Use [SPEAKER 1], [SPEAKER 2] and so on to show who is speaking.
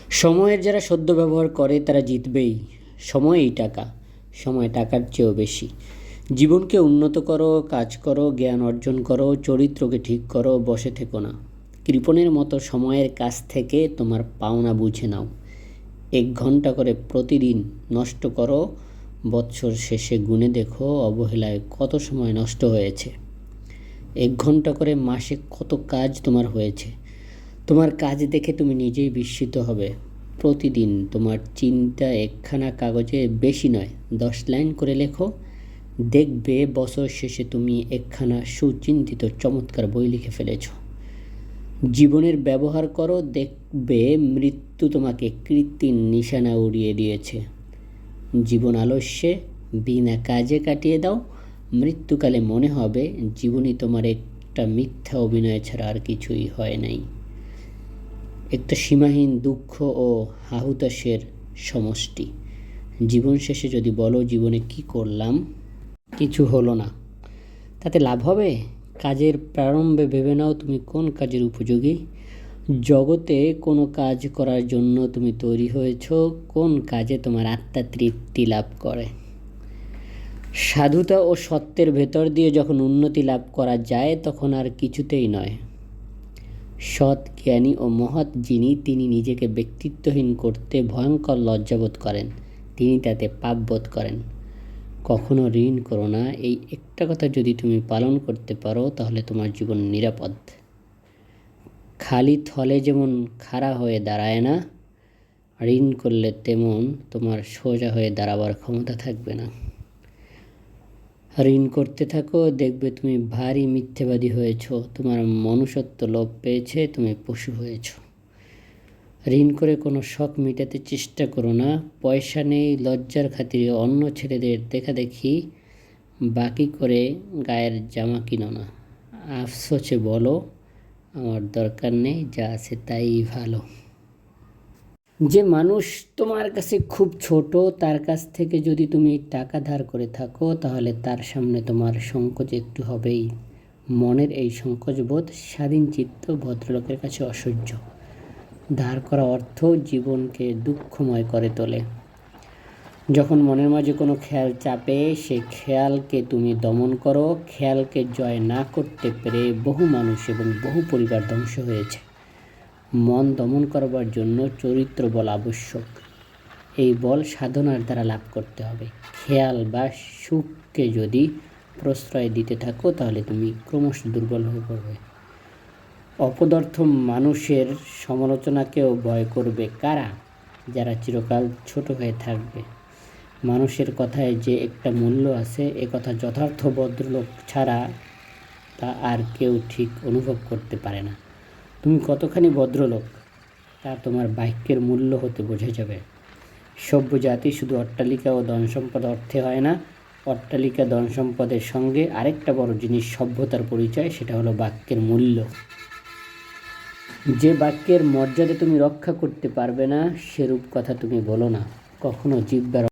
[SPEAKER 1] সময়ের যারা সদ্য ব্যবহার করে তারা জিতবেই। সময়ই টাকা, সময় টাকার চেয়েও বেশি। জীবনকে উন্নত করো, কাজ করো, জ্ঞান অর্জন করো, চরিত্রকে ঠিক করো, বসে থেকো না। কৃপণের মতো সময়ের কাছ থেকে তোমার পাওনা বুঝে নাও। 1 ঘন্টা করে প্রতিদিন নষ্ট করো, বৎসর শেষে গুণে দেখো অবহেলায় কত সময় নষ্ট হয়েছে। 1 ঘন্টা করে মাসে কত কাজ তোমার হয়েছে। তোমার কাজ দেখে তুমি নিজেই বিস্মিত হবে। প্রতিদিন তোমার চিন্তা একখানা কাগজে বেশি নয় 10 লাইন করে লেখো, দেখবে বছর শেষে তুমি একখানা সুচিন্তিত চমৎকার বই লিখে ফেলেছ। জীবনের ব্যবহার করো, দেখবে মৃত্যু তোমাকে কৃত্রিম নিশানা উড়িয়ে দিয়েছে। জীবন আলস্যে বিনা কাজে কাটিয়ে দাও, মৃত্যুকালে মনে হবে জীবনই তোমার একটা মিথ্যা অভিনয় ছাড়া আর কিছুই হয় নাই। একটা সীমাহীন দুঃখ ও হাহুতাশের সমষ্টি। জীবন শেষে যদি বলো জীবনে কি করলাম, কিছু হলো না, তাতে লাভ হবে? কাজের প্রারম্ভে ভেবে নাও তুমি কোন কাজের উপযোগী। জগতে কোনো কাজ করার জন্য তুমি তৈরি হয়েছ, কোন কাজে তোমার আত্মা তৃপ্তি লাভ করে। সাধুতা ও সত্যের ভেতর দিয়ে যখন উন্নতি লাভ করা যায় তখন আর কিছুতেই নয়। সৎ, জ্ঞানী ও মহৎ যিনি, তিনি নিজেকে ব্যক্তিত্বহীন করতে ভয়ঙ্কর লজ্জাবোধ করেন, তিনি তাতে পাপবোধ করেন। কখনো ঋণ করো না, এই একটা কথা যদি তুমি পালন করতে পারো তাহলে তোমার জীবন নিরাপদ। খালি থলে যেমন খাড়া হয়ে দাঁড়ায় না, ঋণ করলে তেমন তোমার সোজা হয়ে দাঁড়াবার ক্ষমতা থাকবে না। ঋণ করতে থাকো, দেখবে তুমি ভারী মিথ্যেবাদী হয়েছ, তোমার মনুষ্যত্ব লোপ পেয়েছে, তুমি পশু হয়েছ। ঋণ করে কোনো শখ মেটাতে চেষ্টা করো না। পয়সা নেই লজ্জার খাতিরে অন্য ছেলেদের দেখাদেখি বাকি করে গায়ের জামা কিনো না। আফসোসে বলো আমার দরকার নেই, যা আছে তাই ভালো। যে মানুষ তোমার কাছে খুব ছোট, তার কাছ থেকে যদি তুমি টাকা ধার করে থাকো তাহলে তার সামনে তোমার সংকোচ একটু হবেই। মনের এই সংকোচবোধ স্বাধীন চিত্ত ভদ্রলোকের কাছে অসহ্য। ধার করা অর্থ জীবনকে দুঃখময় করে তোলে। যখন মনের মাঝে কোনো খেয়াল চাপে, সেই খেয়ালকে তুমি দমন করো। খেয়ালকে জয় না করতে পেরে বহু মানুষ এবং বহু পরিবার ধ্বংস হয়েছে। মন দমন করবার জন্য চরিত্র বল আবশ্যক। এই বল সাধনার দ্বারা লাভ করতে হবে। খেয়াল বা সুখকে যদি প্রশ্রয় দিতে থাকো তাহলে তুমি ক্রমশ দুর্বল হয়ে পড়বে। অপদার্থ মানুষের সমালোচনাকেও ভয় করবে কারা? যারা চিরকাল ছোট হয়ে থাকবে। মানুষের কথায় যে একটা মূল্য আছে, এ কথা যথার্থ ভদ্রলোক ছাড়া তা আর কেউ ঠিক অনুভব করতে পারে না। তুমি কতখানি ভদ্রলোক তা তোমার বাক্যের মূল্য হতে বোঝা যাবে। সভ্য জাতি শুধু অট্টালিকা ও ধনসম্পদ অর্থে হয় না, অট্টালিকা ধনসম্পদের সঙ্গে আরেকটা বড় জিনিস সভ্যতার পরিচয়, সেটা হলো বাক্যের মূল্য। যে বাক্যের মর্যাদা তুমি রক্ষা করতে পারবে না সেরূপ কথা তুমি বলো না। কখনো জিহ্বার